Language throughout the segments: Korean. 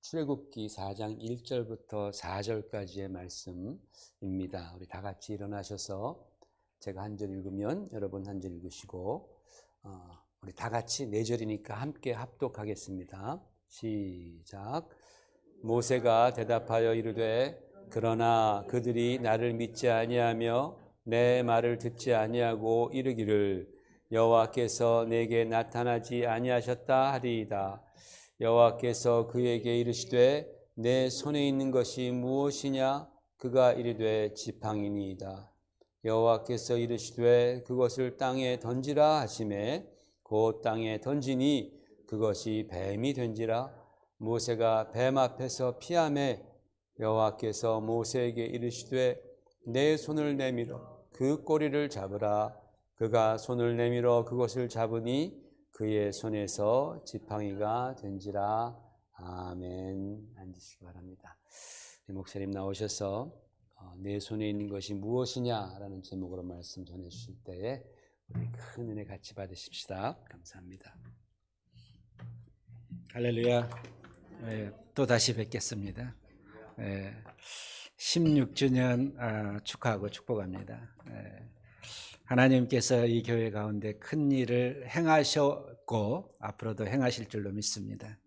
출애굽기 4장 1절부터 4절까지의 말씀입니다. 우리 다 같이 일어나셔서 제가 한 절 읽으면 여러분 한 절 읽으시고 우리 다 같이 4절이니까 함께 합독하겠습니다. 시작. 모세가 대답하여 이르되 그러나 그들이 나를 믿지 아니하며 내 말을 듣지 아니하고 이르기를 여호와께서 내게 나타나지 아니하셨다 하리이다. 여호와께서 그에게 이르시되 내 손에 있는 것이 무엇이냐? 그가 이르되 지팡이니이다. 여호와께서 이르시되 그것을 땅에 던지라 하시매 곧 땅에 던지니 그것이 뱀이 된지라. 모세가 뱀 앞에서 피하매 여호와께서 모세에게 이르시되 내 손을 내밀어 그 꼬리를 잡으라. 그가 손을 내밀어 그것을 잡으니 그의 손에서 지팡이가 된지라. 아멘. 앉으시기 바랍니다. 목사님 나오셔서 내 손에 있는 것이 무엇이냐라는 제목으로 말씀 전해 주실 때에 우리 큰 은혜 같이 받으십시다. 감사합니다. 할렐루야. 또 다시 뵙겠습니다. 16주년 축하하고 축복합니다. 하나님께서 이 교회 가운데 큰 일을 행하셨고 앞으로도 행하실 줄로 믿습니다.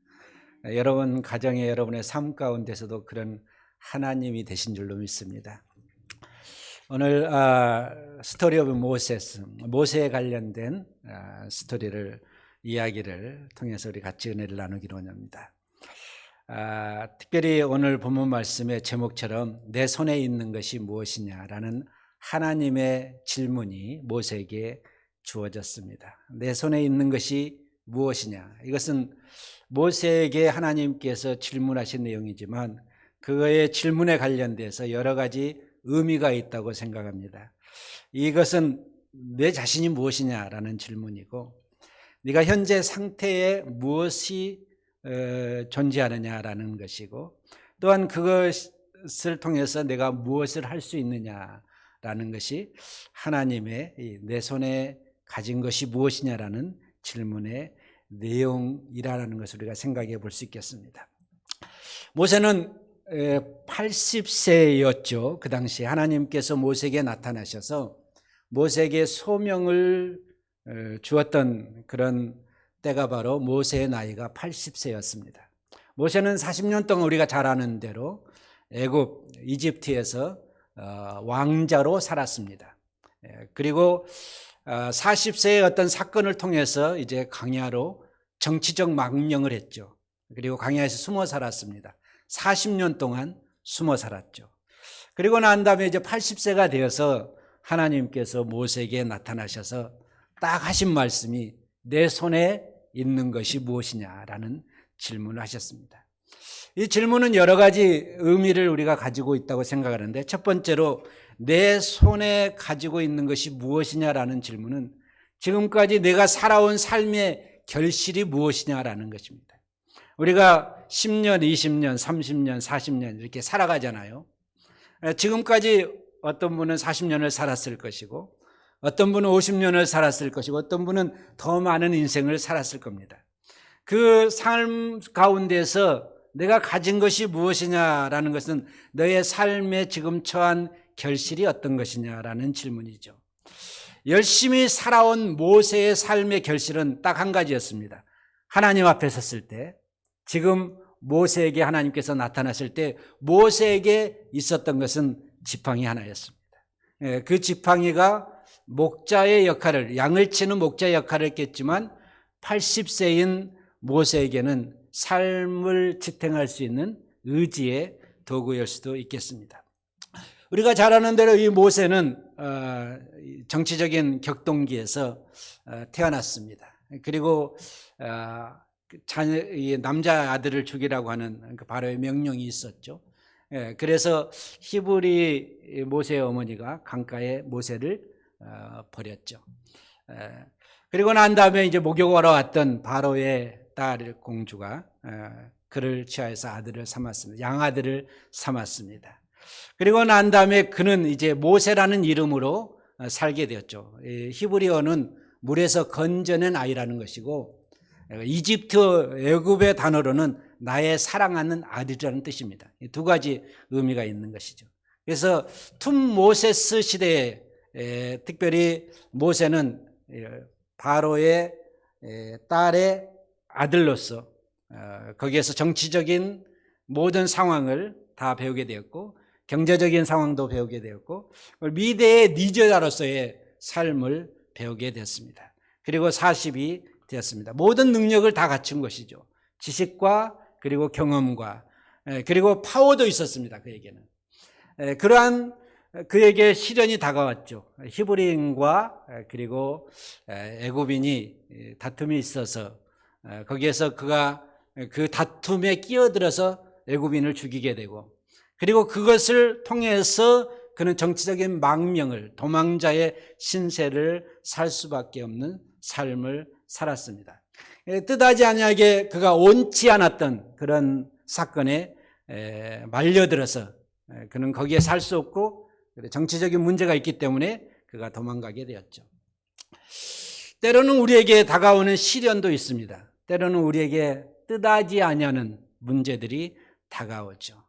여러분 가정의 여러분의 삶 가운데서도 그런 하나님이 되신 줄로 믿습니다. 오늘 스토리 오브 모세스, 모세에 관련된 이야기를 통해서 우리 같이 은혜를 나누기로 합니다. 특별히 오늘 본문 말씀의 제목처럼 내 손에 있는 것이 무엇이냐라는 하나님의 질문이 모세에게 주어졌습니다. 내 손에 있는 것이 무엇이냐? 이것은 모세에게 하나님께서 질문하신 내용이지만 그의 질문에 관련돼서 여러 가지 의미가 있다고 생각합니다. 이것은 내 자신이 무엇이냐라는 질문이고 네가 현재 상태에 무엇이 존재하느냐라는 것이고 또한 그것을 통해서 내가 무엇을 할 수 있느냐라는 것이 하나님의 내 손에 가진 것이 무엇이냐라는 질문의 내용이라는 것을 우리가 생각해 볼 수 있겠습니다. 모세는 80세였죠. 그 당시 하나님께서 모세에게 나타나셔서 모세에게 소명을 주었던 그런 때가 바로 모세의 나이가 80세였습니다. 모세는 40년 동안 우리가 잘 아는 대로 이집트에서 왕자로 살았습니다. 그리고 40세의 어떤 사건을 통해서 이제 광야로 정치적 망명을 했죠. 그리고 광야에서 숨어 살았습니다. 40년 동안 숨어 살았죠. 그리고 난 다음에 이제 80세가 되어서 하나님께서 모세에게 나타나셔서 딱 하신 말씀이 내 손에 있는 것이 무엇이냐라는 질문을 하셨습니다. 이 질문은 여러 가지 의미를 우리가 가지고 있다고 생각하는데 첫 번째로 내 손에 가지고 있는 것이 무엇이냐라는 질문은 지금까지 내가 살아온 삶의 결실이 무엇이냐라는 것입니다. 우리가 10년, 20년, 30년, 40년 이렇게 살아가잖아요. 지금까지 어떤 분은 40년을 살았을 것이고 어떤 분은 50년을 살았을 것이고 어떤 분은 더 많은 인생을 살았을 겁니다. 그 삶 가운데서 내가 가진 것이 무엇이냐라는 것은 너의 삶에 지금 처한 결실이 어떤 것이냐라는 질문이죠. 열심히 살아온 모세의 삶의 결실은 딱 한 가지였습니다. 하나님 앞에 섰을 때 지금 모세에게 하나님께서 나타났을 때 모세에게 있었던 것은 지팡이 하나였습니다. 그 지팡이가 목자의 역할을, 양을 치는 목자의 역할을 했겠지만 80세인 모세에게는 삶을 지탱할 수 있는 의지의 도구일 수도 있겠습니다. 우리가 잘 아는 대로 이 모세는 정치적인 격동기에서 태어났습니다. 그리고 남자 아들을 죽이라고 하는 바로의 명령이 있었죠. 그래서 히브리 모세의 어머니가 강가에 모세를 버렸죠. 그리고 난 다음에 이제 목욕하러 왔던 바로의 딸 공주가 그를 취하여서 아들을 삼았습니다. 양아들을 삼았습니다. 그리고 난 다음에 그는 이제 모세라는 이름으로 살게 되었죠. 히브리어는 물에서 건져낸 아이라는 것이고 이집트 애굽의 단어로는 나의 사랑하는 아들이라는 뜻입니다. 이 두 가지 의미가 있는 것이죠. 그래서 툼모세스 시대에 특별히 모세는 바로의 딸의 아들로서 거기에서 정치적인 모든 상황을 다 배우게 되었고 경제적인 상황도 배우게 되었고 미대의 리더자로서의 삶을 배우게 되었습니다. 그리고 40이 되었습니다. 모든 능력을 다 갖춘 것이죠. 지식과 그리고 경험과 그리고 파워도 있었습니다. 그에게는. 그러한 그에게 시련이 다가왔죠. 히브리인과 그리고 애굽인이 다툼이 있어서 거기에서 그가 그 다툼에 끼어들어서 애굽인을 죽이게 되고 그리고 그것을 통해서 그는 정치적인 망명을 도망자의 신세를 살 수밖에 없는 삶을 살았습니다. 뜻하지 아니하게 그가 원치 않았던 그런 사건에 말려들어서 그는 거기에 살 수 없고 정치적인 문제가 있기 때문에 그가 도망가게 되었죠. 때로는 우리에게 다가오는 시련도 있습니다. 때로는 우리에게 뜻하지 아니하는 문제들이 다가오죠.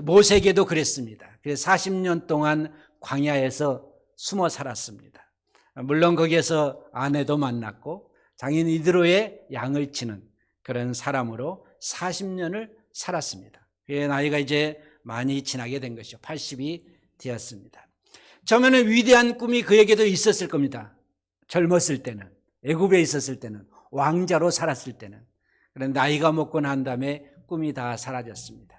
모세에게도 그랬습니다. 그래서 40년 동안 광야에서 숨어 살았습니다. 물론 거기에서 아내도 만났고 장인 이드로의 양을 치는 그런 사람으로 40년을 살았습니다. 그의 나이가 이제 많이 지나게 된 것이죠. 80이 되었습니다. 처음에는 위대한 꿈이 그에게도 있었을 겁니다. 젊었을 때는, 애굽에 있었을 때는, 왕자로 살았을 때는. 그런데 나이가 먹고 난 다음에 꿈이 다 사라졌습니다.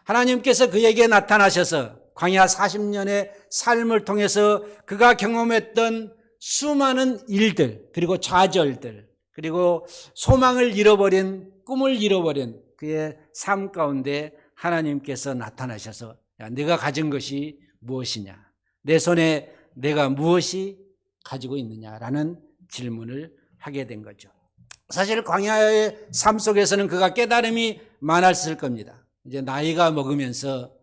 하나님께서 그에게 나타나셔서 광야 40년의 삶을 통해서 그가 경험했던 수많은 일들, 그리고 좌절들, 그리고 소망을 잃어버린, 꿈을 잃어버린 그의 삶 가운데 하나님께서 나타나셔서 야, 네가 가진 것이 무엇이냐? 내 손에 내가 무엇이 가지고 있느냐라는 질문을 하게 된 거죠. 사실 광야의 삶 속에서는 그가 깨달음이 많았을 겁니다. 이제 나이가 먹으면서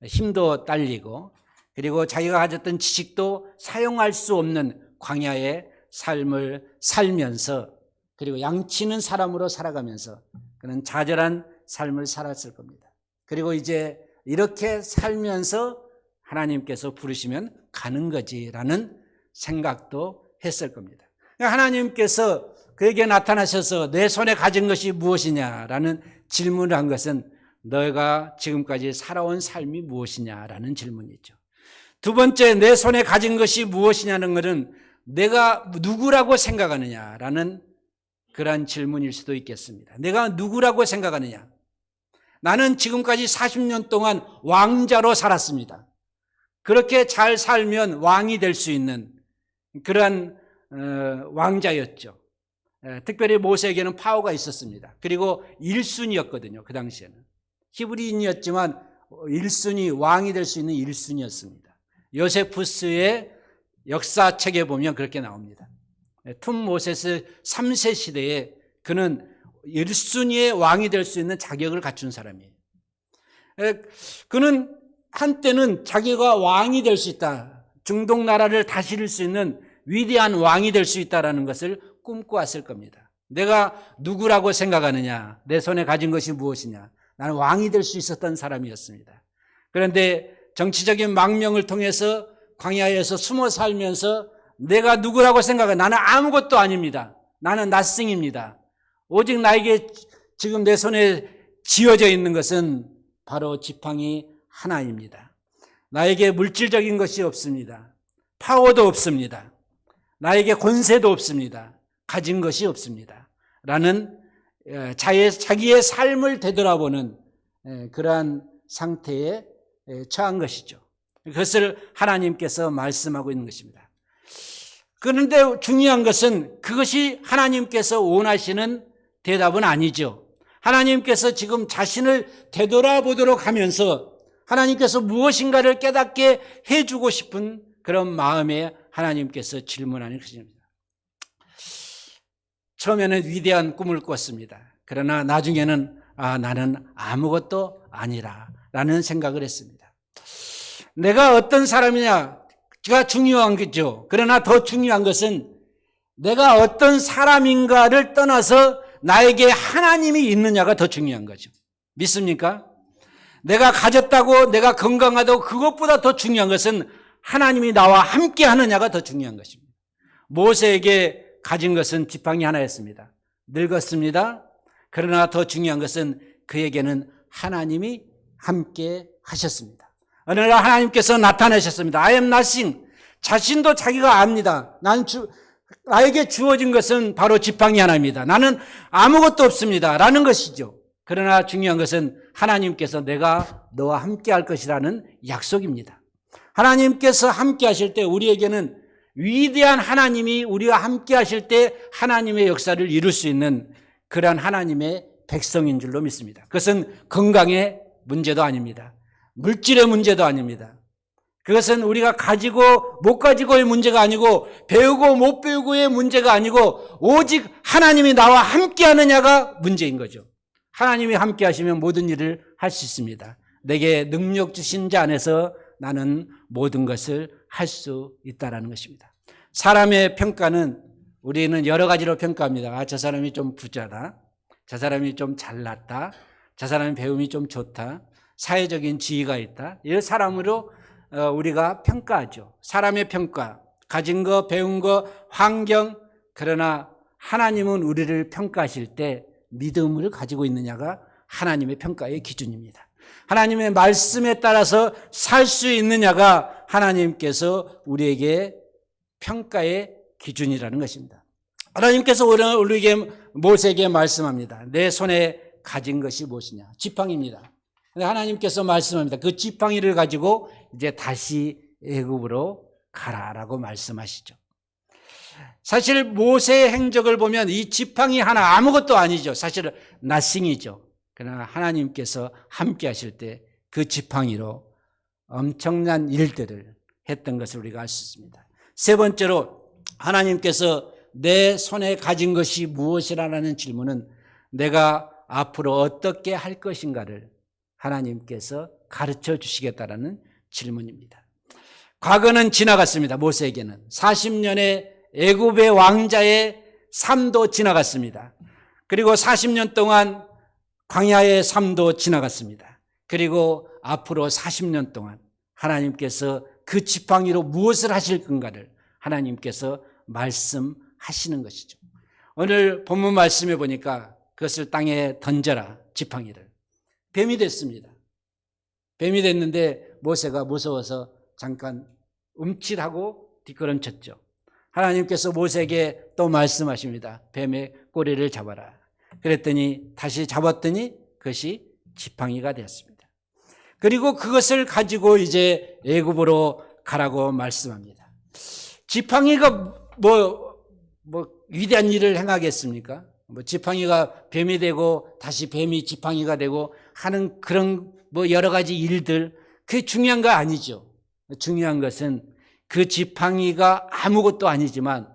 힘도 딸리고 그리고 자기가 가졌던 지식도 사용할 수 없는 광야의 삶을 살면서 그리고 양치는 사람으로 살아가면서 그는 좌절한 삶을 살았을 겁니다. 그리고 이제 이렇게 살면서 하나님께서 부르시면 가는 거지라는 생각도 했을 겁니다. 하나님께서 그에게 나타나셔서 내 손에 가진 것이 무엇이냐라는 질문을 한 것은 너가 지금까지 살아온 삶이 무엇이냐라는 질문이죠. 두 번째, 내 손에 가진 것이 무엇이냐는 것은 내가 누구라고 생각하느냐라는 그러한 질문일 수도 있겠습니다. 내가 누구라고 생각하느냐? 나는 지금까지 40년 동안 왕자로 살았습니다. 그렇게 잘 살면 왕이 될 수 있는 그러한 왕자였죠. 특별히 모세에게는 파워가 있었습니다. 그리고 1순위였거든요. 그 당시에는. 히브리인이었지만 1순위, 왕이 될 수 있는 1순위였습니다. 요세푸스의 역사책에 보면 그렇게 나옵니다. 툼모세스 3세 시대에 그는 1순위의 왕이 될 수 있는 자격을 갖춘 사람이에요. 그는 한때는 자기가 왕이 될 수 있다. 중동 나라를 다스릴 수 있는 위대한 왕이 될 수 있다는 것을 꿈꿔왔을 겁니다. 내가 누구라고 생각하느냐? 내 손에 가진 것이 무엇이냐? 나는 왕이 될 수 있었던 사람이었습니다. 그런데 정치적인 망명을 통해서 광야에서 숨어 살면서 내가 누구라고 생각해? 나는 아무것도 아닙니다. 나는 낫승입니다. 오직 나에게 지금 내 손에 쥐어져 있는 것은 바로 지팡이 하나입니다. 나에게 물질적인 것이 없습니다. 파워도 없습니다. 나에게 권세도 없습니다. 가진 것이 없습니다. 라는 자기의 삶을 되돌아보는 그러한 상태에 처한 것이죠. 그것을 하나님께서 말씀하고 있는 것입니다. 그런데 중요한 것은 그것이 하나님께서 원하시는 대답은 아니죠. 하나님께서 지금 자신을 되돌아보도록 하면서 하나님께서 무엇인가를 깨닫게 해주고 싶은 그런 마음에 하나님께서 질문하는 것입니다. 처음에는 위대한 꿈을 꿨습니다. 그러나 나중에는 나는 아무것도 아니라 라는 생각을 했습니다. 내가 어떤 사람이냐가 중요한 거죠. 그러나 더 중요한 것은 내가 어떤 사람인가를 떠나서 나에게 하나님이 있느냐가 더 중요한 거죠. 믿습니까? 내가 가졌다고 내가 건강하다고 그것보다 더 중요한 것은 하나님이 나와 함께 하느냐가 더 중요한 것입니다. 모세에게 가진 것은 지팡이 하나였습니다. 늙었습니다. 그러나 더 중요한 것은 그에게는 하나님이 함께 하셨습니다. 어느 날 하나님께서 나타나셨습니다. I am nothing. 자신도 자기가 압니다. 나에게 주어진 것은 바로 지팡이 하나입니다. 나는 아무것도 없습니다. 라는 것이죠. 그러나 중요한 것은 하나님께서 내가 너와 함께 할 것이라는 약속입니다. 하나님께서 함께 하실 때 우리에게는 위대한 하나님이 우리와 함께 하실 때 하나님의 역사를 이룰 수 있는 그러한 하나님의 백성인 줄로 믿습니다. 그것은 건강의 문제도 아닙니다. 물질의 문제도 아닙니다. 그것은 우리가 가지고 못 가지고의 문제가 아니고 배우고 못 배우고의 문제가 아니고 오직 하나님이 나와 함께 하느냐가 문제인 거죠. 하나님이 함께 하시면 모든 일을 할 수 있습니다. 내게 능력 주신 자 안에서 나는 모든 것을 할 수 있다는 것입니다. 사람의 평가는 우리는 여러 가지로 평가합니다. 저 사람이 좀 부자다. 저 사람이 좀 잘났다. 저 사람의 배움이 좀 좋다. 사회적인 지위가 있다. 이런 사람으로 우리가 평가하죠. 사람의 평가, 가진 거, 배운 거, 환경. 그러나 하나님은 우리를 평가하실 때 믿음을 가지고 있느냐가 하나님의 평가의 기준입니다. 하나님의 말씀에 따라서 살 수 있느냐가 하나님께서 우리에게 평가의 기준이라는 것입니다. 하나님께서 오늘 우리에게 모세에게 말씀합니다. 내 손에 가진 것이 무엇이냐? 지팡이입니다. 하나님께서 말씀합니다. 그 지팡이를 가지고 이제 다시 애굽으로 가라라고 말씀하시죠. 사실 모세의 행적을 보면 이 지팡이 하나 아무것도 아니죠. 사실은 nothing이죠. 그러나 하나님께서 함께 하실 때 그 지팡이로 엄청난 일들을 했던 것을 우리가 알 수 있습니다. 세 번째로 하나님께서 내 손에 가진 것이 무엇이라는 질문은 내가 앞으로 어떻게 할 것인가를 하나님께서 가르쳐 주시겠다라는 질문입니다. 과거는 지나갔습니다. 모세에게는 40년의 애굽의 왕자의 삶도 지나갔습니다. 그리고 40년 동안 광야의 삶도 지나갔습니다. 그리고 앞으로 40년 동안 하나님께서 그 지팡이로 무엇을 하실 건가를 하나님께서 말씀하시는 것이죠. 오늘 본문 말씀에 보니까 그것을 땅에 던져라, 지팡이를. 뱀이 됐습니다. 뱀이 됐는데 모세가 무서워서 잠깐 움찔하고 뒷걸음쳤죠. 하나님께서 모세에게 또 말씀하십니다. 뱀의 꼬리를 잡아라. 그랬더니 다시 잡았더니 그것이 지팡이가 되었습니다. 그리고 그것을 가지고 이제 애굽으로 가라고 말씀합니다. 지팡이가 뭐 위대한 일을 행하겠습니까? 지팡이가 뱀이 되고 다시 뱀이 지팡이가 되고 하는 그런 여러 가지 일들, 그게 중요한 거 아니죠. 중요한 것은 그 지팡이가 아무것도 아니지만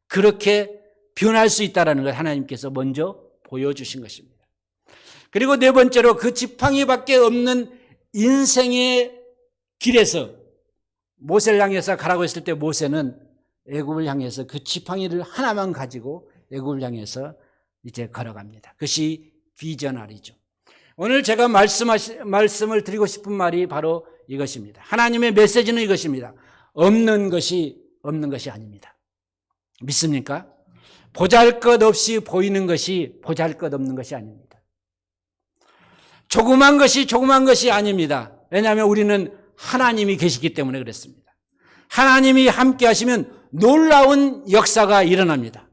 그렇게 변할 수 있다는 걸 하나님께서 먼저 보여주신 것입니다. 그리고 네 번째로 그 지팡이밖에 없는 인생의 길에서 모세를 향해서 가라고 했을 때 모세는 애굽을 향해서 그 지팡이를 하나만 가지고 애굽을 향해서 이제 걸어갑니다. 그것이 비전알이죠. 오늘 제가 말씀을 드리고 싶은 말이 바로 이것입니다. 하나님의 메시지는 이것입니다. 없는 것이 아닙니다. 믿습니까? 보잘것없이 보이는 것이 보잘것없는 것이 아닙니다. 조그만 것이 아닙니다. 왜냐하면 우리는 하나님이 계시기 때문에 그렇습니다. 하나님이 함께 하시면 놀라운 역사가 일어납니다.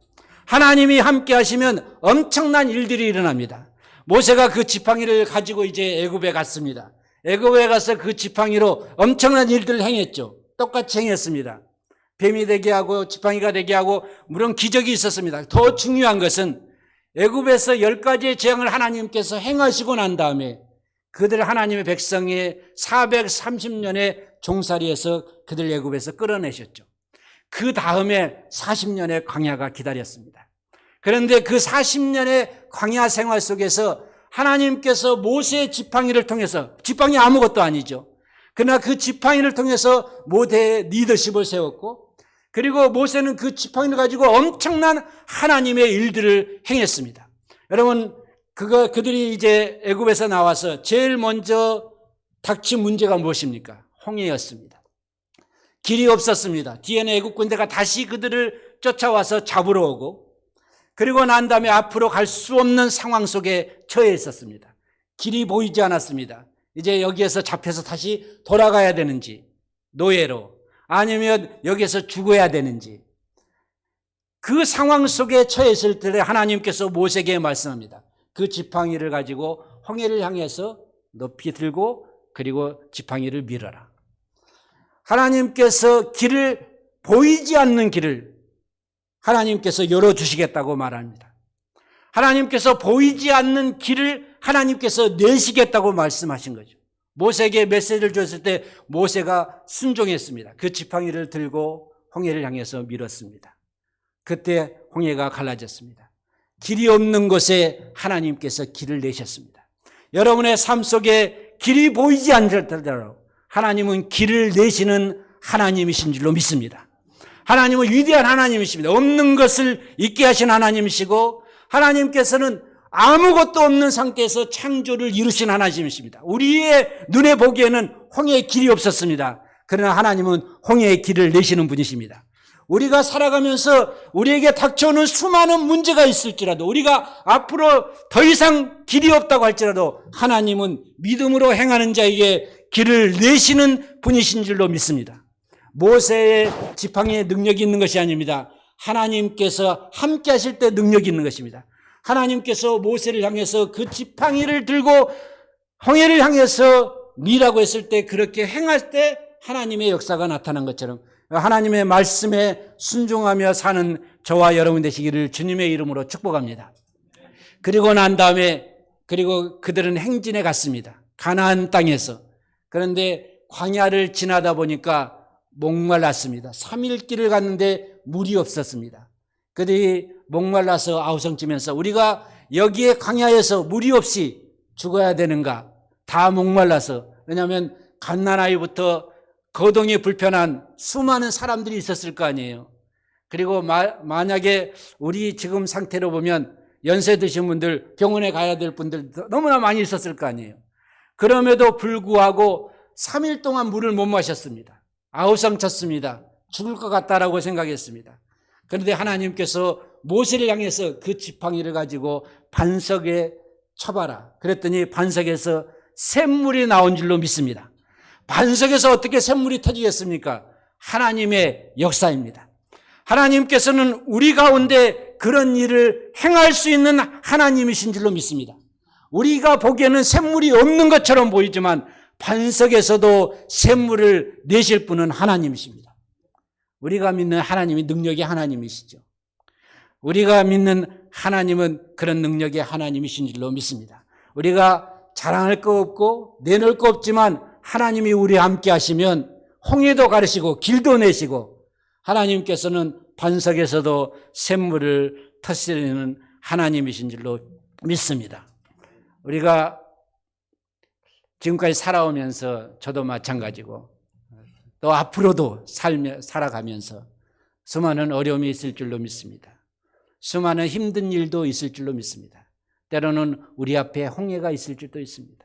하나님이 함께 하시면 엄청난 일들이 일어납니다. 모세가 그 지팡이를 가지고 이제 애굽에 갔습니다. 애굽에 가서 그 지팡이로 엄청난 일들을 행했죠. 똑같이 행했습니다. 뱀이 되게 하고 지팡이가 되게 하고 물론 기적이 있었습니다. 더 중요한 것은 애굽에서 10가지의 재앙을 하나님께서 행하시고 난 다음에 그들 하나님의 백성의 430년의 종살이에서 그들 애굽에서 끌어내셨죠. 그 다음에 40년의 광야가 기다렸습니다. 그런데 그 40년의 광야 생활 속에서 하나님께서 모세의 지팡이를 통해서, 지팡이 아무것도 아니죠. 그러나 그 지팡이를 통해서 모세의 리더십을 세웠고, 그리고 모세는 그 지팡이를 가지고 엄청난 하나님의 일들을 행했습니다. 여러분, 그들이 이제 애굽에서 나와서 제일 먼저 닥친 문제가 무엇입니까? 홍해였습니다. 길이 없었습니다. 뒤에는 애굽 군대가 다시 그들을 쫓아와서 잡으러 오고, 그리고 난 다음에 앞으로 갈 수 없는 상황 속에 처해 있었습니다. 길이 보이지 않았습니다. 이제 여기에서 잡혀서 다시 돌아가야 되는지, 노예로, 아니면 여기에서 죽어야 되는지, 그 상황 속에 처해 있을 때 하나님께서 모세에게 말씀합니다. 그 지팡이를 가지고 홍해를 향해서 높이 들고 그리고 지팡이를 밀어라. 하나님께서 길을, 보이지 않는 길을 하나님께서 열어주시겠다고 말합니다. 하나님께서 보이지 않는 길을 하나님께서 내시겠다고 말씀하신 거죠. 모세에게 메시지를 줬을 때 모세가 순종했습니다. 그 지팡이를 들고 홍해를 향해서 밀었습니다. 그때 홍해가 갈라졌습니다. 길이 없는 곳에 하나님께서 길을 내셨습니다. 여러분의 삶 속에 길이 보이지 않을지라도 하나님은 길을 내시는 하나님이신 줄로 믿습니다. 하나님은 위대한 하나님이십니다. 없는 것을 있게 하신 하나님이시고, 하나님께서는 아무것도 없는 상태에서 창조를 이루신 하나님이십니다. 우리의 눈에 보기에는 홍해의 길이 없었습니다. 그러나 하나님은 홍해의 길을 내시는 분이십니다. 우리가 살아가면서 우리에게 닥쳐오는 수많은 문제가 있을지라도, 우리가 앞으로 더 이상 길이 없다고 할지라도 하나님은 믿음으로 행하는 자에게 길을 내시는 분이신 줄로 믿습니다. 모세의 지팡이에 능력이 있는 것이 아닙니다. 하나님께서 함께 하실 때 능력이 있는 것입니다. 하나님께서 모세를 향해서 그 지팡이를 들고 홍해를 향해서 미라고 했을 때, 그렇게 행할 때 하나님의 역사가 나타난 것처럼 하나님의 말씀에 순종하며 사는 저와 여러분 되시기를 주님의 이름으로 축복합니다. 그리고 난 다음에, 그리고 그들은 행진에 갔습니다. 가나안 땅에서. 그런데 광야를 지나다 보니까 목말랐습니다. 3일 길을 갔는데 물이 없었습니다. 그들이 목말라서 아우성치면서 우리가 여기에 광야에서 물이 없이 죽어야 되는가? 다 목말라서. 왜냐하면 갓난아이부터 거동이 불편한 수많은 사람들이 있었을 거 아니에요. 그리고 만약에 우리 지금 상태로 보면 연세 드신 분들, 병원에 가야 될 분들 너무나 많이 있었을 거 아니에요. 그럼에도 불구하고 3일 동안 물을 못 마셨습니다. 아우성쳤습니다. 죽을 것 같다라고 생각했습니다. 그런데 하나님께서 모세를 향해서 그 지팡이를 가지고 반석에 쳐봐라. 그랬더니 반석에서 샘물이 나온 줄로 믿습니다. 반석에서 어떻게 샘물이 터지겠습니까? 하나님의 역사입니다. 하나님께서는 우리 가운데 그런 일을 행할 수 있는 하나님이신 줄로 믿습니다. 우리가 보기에는 샘물이 없는 것처럼 보이지만 반석에서도 샘물을 내실 분은 하나님이십니다. 우리가 믿는 하나님이 능력의 하나님이시죠. 우리가 믿는 하나님은 그런 능력의 하나님이신 줄로 믿습니다. 우리가 자랑할 거 없고 내놓을 거 없지만 하나님이 우리와 함께 하시면 홍해도 가르시고 길도 내시고, 하나님께서는 반석에서도 샘물을 터뜨리는 하나님이신 줄로 믿습니다. 우리가 지금까지 살아오면서 저도 마찬가지고 또 앞으로도 살아가면서 수많은 어려움이 있을 줄로 믿습니다. 수많은 힘든 일도 있을 줄로 믿습니다. 때로는 우리 앞에 홍해가 있을 줄도 있습니다.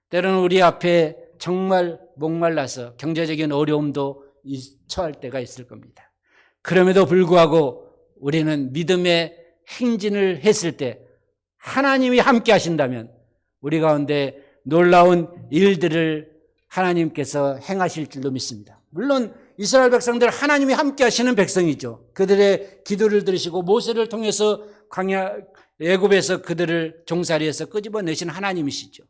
때로는 우리 앞에 정말 목말라서 경제적인 어려움도 처할 때가 있을 겁니다. 그럼에도 불구하고 우리는 믿음의 행진을 했을 때 하나님이 함께 하신다면 우리 가운데 놀라운 일들을 하나님께서 행하실 줄로 믿습니다. 물론 이스라엘 백성들 하나님이 함께 하시는 백성이죠. 그들의 기도를 들으시고 모세를 통해서 광야 애굽에서 그들을 종살이에서 끄집어내신 하나님이시죠.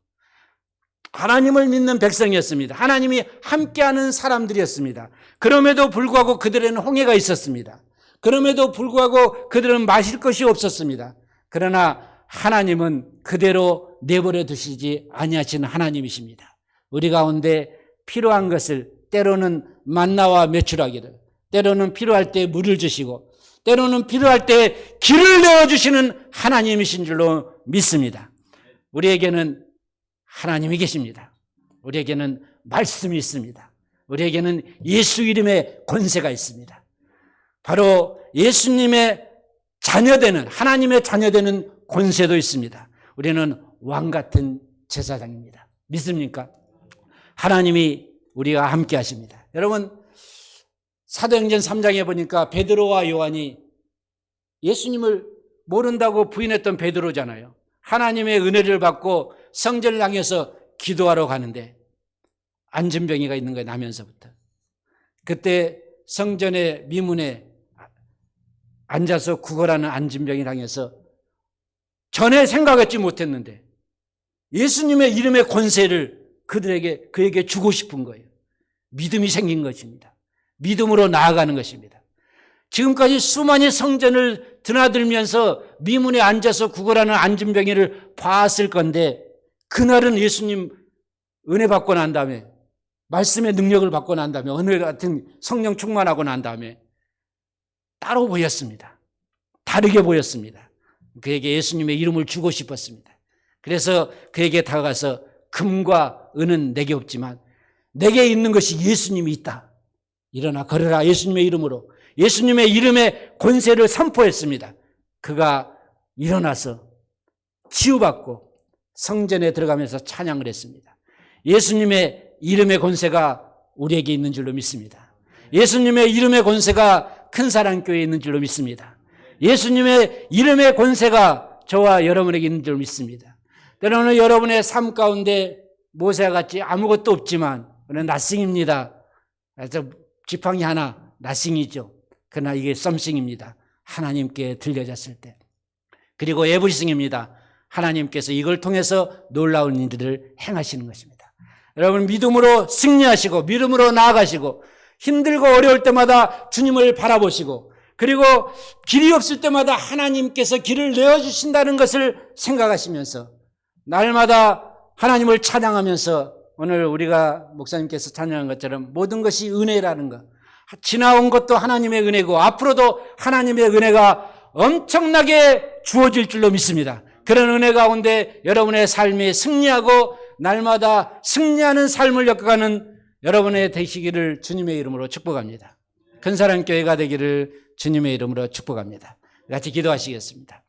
하나님을 믿는 백성이었습니다. 하나님이 함께하는 사람들이었습니다. 그럼에도 불구하고 그들에는 홍해가 있었습니다. 그럼에도 불구하고 그들은 마실 것이 없었습니다. 그러나 하나님은 그대로 내버려 두시지 아니하시는 하나님이십니다. 우리 가운데 필요한 것을 때로는 만나와 매출하기를, 때로는 필요할 때 물을 주시고, 때로는 필요할 때 길을 내어주시는 하나님이신 줄로 믿습니다. 우리에게는 하나님이 계십니다. 우리에게는 말씀이 있습니다. 우리에게는 예수 이름의 권세가 있습니다. 바로 예수님의 자녀되는, 하나님의 자녀되는 권세도 있습니다. 우리는 왕 같은 제사장입니다. 믿습니까? 하나님이 우리와 함께 하십니다. 여러분, 사도행전 3장에 보니까 베드로와 요한이 예수님을 모른다고 부인했던 베드로잖아요. 하나님의 은혜를 받고 성전을 향해서 기도하러 가는데 안진병이가 있는 거예요. 나면서부터. 그때 성전의 미문에 앉아서 구걸하는 안진병을 향해서 전에 생각했지 못했는데 예수님의 이름의 권세를 그에게 주고 싶은 거예요. 믿음이 생긴 것입니다. 믿음으로 나아가는 것입니다. 지금까지 수많은 성전을 드나들면서 미문에 앉아서 구걸하는 안진병이를 봤을 건데 그날은 예수님 은혜 받고 난 다음에 말씀의 능력을 받고 난 다음에 은혜 같은 성령 충만하고 난 다음에 따로 보였습니다. 다르게 보였습니다. 그에게 예수님의 이름을 주고 싶었습니다. 그래서 그에게 다가가서 금과 은은 내게 없지만 내게 있는 것이 예수님이 있다. 일어나 걸어라. 예수님의 이름으로. 예수님의 이름의 권세를 선포했습니다. 그가 일어나서 치유받고 성전에 들어가면서 찬양을 했습니다. 예수님의 이름의 권세가 우리에게 있는 줄로 믿습니다. 예수님의 이름의 권세가 큰사랑교회에 있는 줄로 믿습니다. 예수님의 이름의 권세가 저와 여러분에게 있는 줄로 믿습니다. 때로는 여러분의 삶 가운데 모세와 같이 아무것도 없지만 나싱입니다. 지팡이 하나 나싱이죠. 그러나 이게 썸씽입니다. 하나님께 들려졌을 때. 그리고 에브리싱입니다. 하나님께서 이걸 통해서 놀라운 일들을 행하시는 것입니다. 여러분 믿음으로 승리하시고 믿음으로 나아가시고 힘들고 어려울 때마다 주님을 바라보시고 그리고 길이 없을 때마다 하나님께서 길을 내어주신다는 것을 생각하시면서 날마다 하나님을 찬양하면서 오늘 우리가 목사님께서 찬양한 것처럼 모든 것이 은혜라는 것, 지나온 것도 하나님의 은혜고 앞으로도 하나님의 은혜가 엄청나게 주어질 줄로 믿습니다. 그런 은혜 가운데 여러분의 삶이 승리하고 날마다 승리하는 삶을 겪어가는 여러분의 되시기를 주님의 이름으로 축복합니다. 큰사랑교회가 되기를 주님의 이름으로 축복합니다. 같이 기도하시겠습니다.